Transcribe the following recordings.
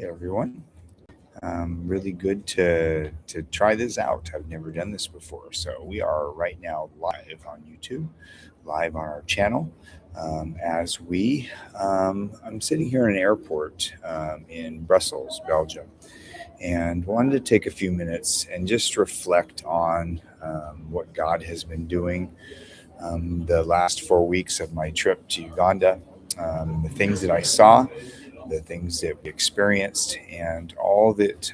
Hey everyone. Really good to try this out. I've never done this before. So we are right now live on YouTube, live on our channel. As we, I'm sitting here in an airport in Brussels, Belgium, and wanted to take a few minutes and just reflect on what God has been doing the last 4 weeks of my trip to Uganda, the things that I saw, the things that we experienced, and all that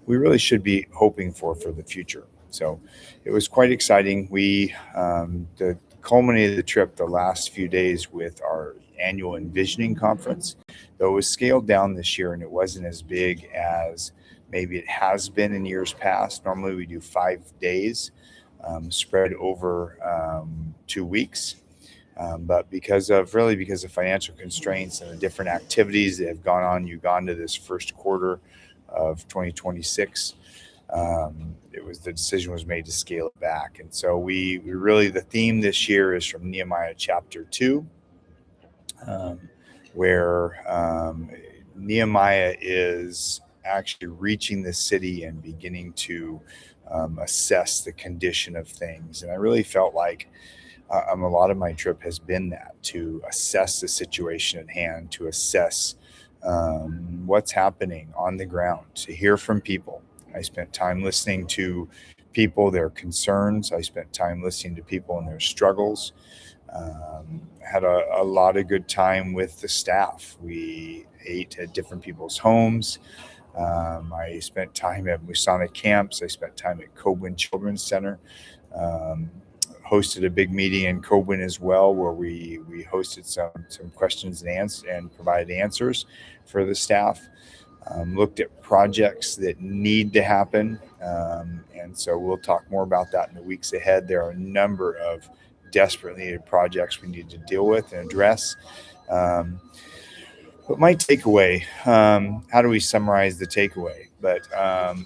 we really should be hoping for the future. So it was quite exciting. We culminated the trip the last few days with our annual Envisioning Conference, though it was scaled down this year and it wasn't as big as maybe it has been in years past. Normally we do 5 days spread over 2 weeks. But because of financial constraints and the different activities that have gone on in Uganda this first quarter of 2026, the decision was made to scale it back. And so we really, the theme this year is from Nehemiah chapter 2, um, where Nehemiah is actually reaching the city and beginning to assess the condition of things. And I really felt like a lot of my trip has been that, to assess the situation at hand, to assess what's happening on the ground, to hear from people. I spent time listening to people, their concerns. I spent time listening to people and their struggles. Had a lot of good time with the staff. We ate at different people's homes. I spent time at Musana camps. I spent time at Kobwin Children's Center. Hosted a big meeting in Kobwin as well, where we hosted some questions and answers and provided answers for the staff. Looked at projects that need to happen, and so we'll talk more about that in the weeks ahead. There are a number of desperately needed projects we need to deal with and address. But my takeaway, how do we summarize the takeaway? But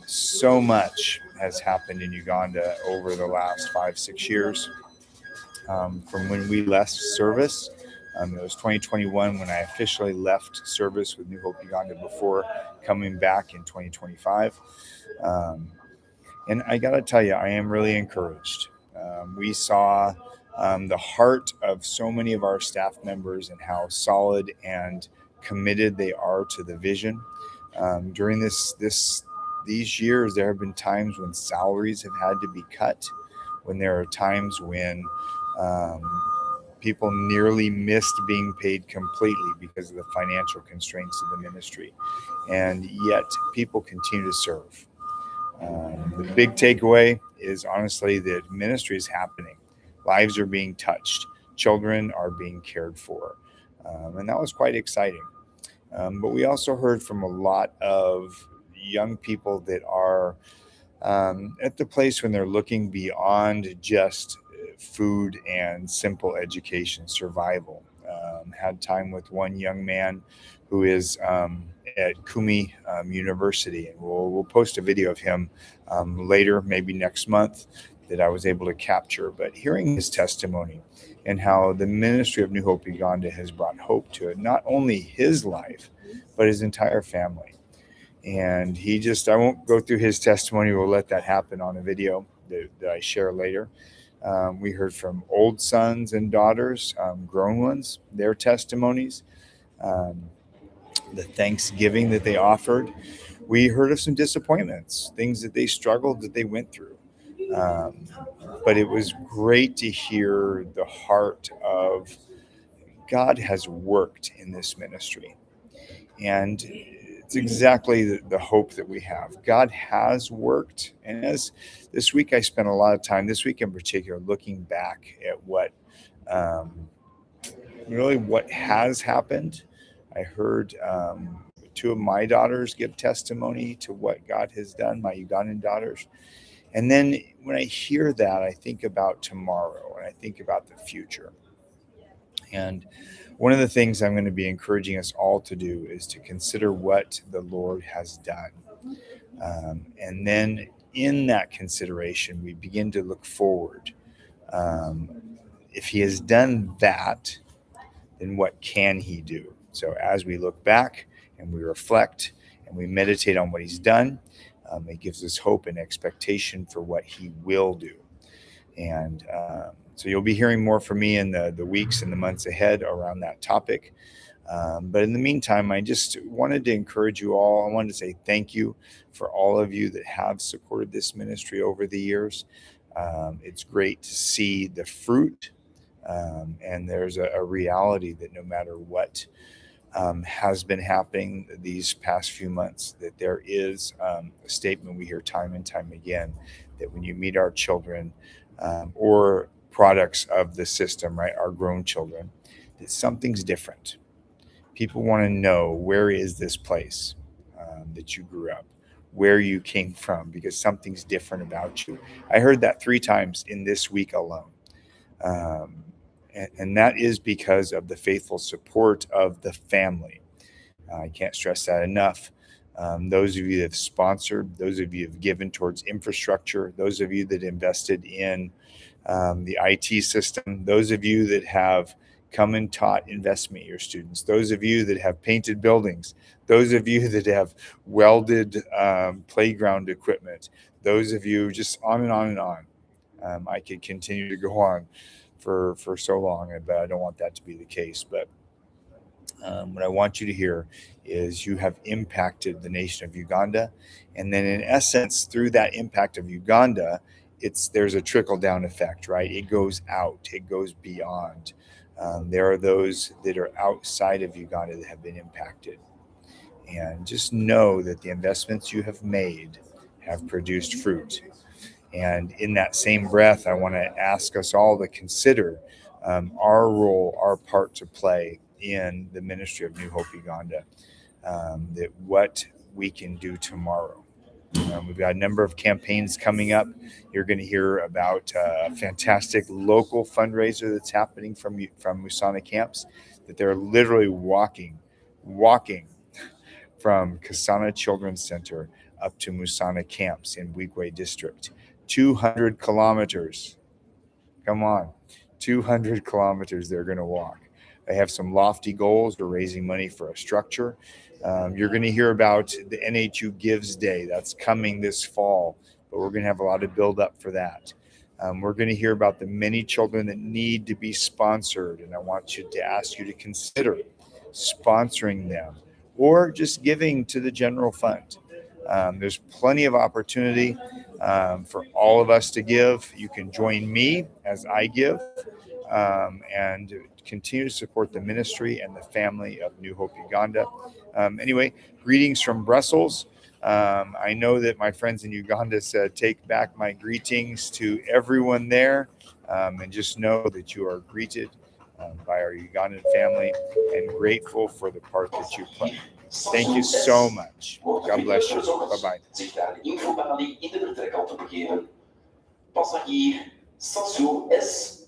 so much has happened in Uganda over the last 5-6 years. From when we left service, it was 2021 when I officially left service with New Hope Uganda before coming back in 2025. And I got to tell you, I am really encouraged. We saw the heart of so many of our staff members and how solid and committed they are to the vision. During these years, there have been times when salaries have had to be cut, when there are times when people nearly missed being paid completely because of the financial constraints of the ministry. And yet people continue to serve. The big takeaway is honestly that ministry is happening. Lives are being touched. Children are being cared for. And that was quite exciting. But we also heard from a lot of young people that are at the place when they're looking beyond just food and simple education, survival. Had time with one young man who is at Kumi University, and we'll post a video of him later, maybe next month, that I was able to capture. But hearing his testimony and how the ministry of New Hope Uganda has brought hope to it, not only his life, but his entire family. And I won't go through his testimony. We'll let that happen on a video that I share later. We heard from old sons and daughters, grown ones, their testimonies, the thanksgiving that they offered. We heard of some disappointments, things that they struggled, that they went through. But it was great to hear the heart of God has worked in this ministry. And it's exactly the hope that we have. God has worked. And as this week, I spent a lot of time, this week in particular, looking back at what has happened. I heard two of my daughters give testimony to what God has done, my Ugandan daughters. And then when I hear that, I think about tomorrow and I think about the future. And one of the things I'm going to be encouraging us all to do is to consider what the Lord has done. And then in that consideration, we begin to look forward. If he has done that, then what can he do? So as we look back and we reflect and we meditate on what he's done, it gives us hope and expectation for what he will do. And so you'll be hearing more from me in the weeks and the months ahead around that topic. But in the meantime, I just wanted to encourage you all. I wanted to say thank you for all of you that have supported this ministry over the years. It's great to see the fruit. And there's a reality that no matter what has been happening these past few months, that there is a statement we hear time and time again, that when you meet our children or products of the system, right, our grown children, that something's different. People want to know, where is this place that you grew up, where you came from, because something's different about you. I heard that 3 times in this week alone. And that is because of the faithful support of the family. I can't stress that enough. Those of you that have sponsored, those of you that have given towards infrastructure, those of you that invested in the IT system, those of you that have come and taught investment your students, those of you that have painted buildings, those of you that have welded playground equipment, those of you, just on and on and on. I could continue to go on for so long, but I don't want that to be the case. But what I want you to hear is you have impacted the nation of Uganda. And then in essence, through that impact of Uganda, there's a trickle-down effect, right? It goes out, it goes beyond. There are those that are outside of Uganda that have been impacted. And just know that the investments you have made have produced fruit. And in that same breath, I want to ask us all to consider our role, our part to play in the ministry of New Hope Uganda, that what we can do tomorrow. We've got a number of campaigns coming up. You're going to hear about a fantastic local fundraiser that's happening from Musana camps, that they're literally walking from Kasana Children's Center up to Musana camps in Wigwe district. 200 kilometers. Come on. 200 kilometers they're going to walk. They have some lofty goals. We're raising money for a structure. You're going to hear about the NHU Gives Day. That's coming this fall, but we're going to have a lot of build up for that. We're going to hear about the many children that need to be sponsored, and I want you to ask you to consider sponsoring them or just giving to the general fund. There's plenty of opportunity for all of us to give. You can join me as I give and continue to support the ministry and the family of New Hope Uganda. Anyway, greetings from Brussels. I know that my friends in Uganda said, take back my greetings to everyone there, and just know that you are greeted by our Ugandan family and grateful for the part that you play. Thank you so much. God bless you. Bye-bye. Zich daar de info van die in de vertrekauto begeven. Passagier, station S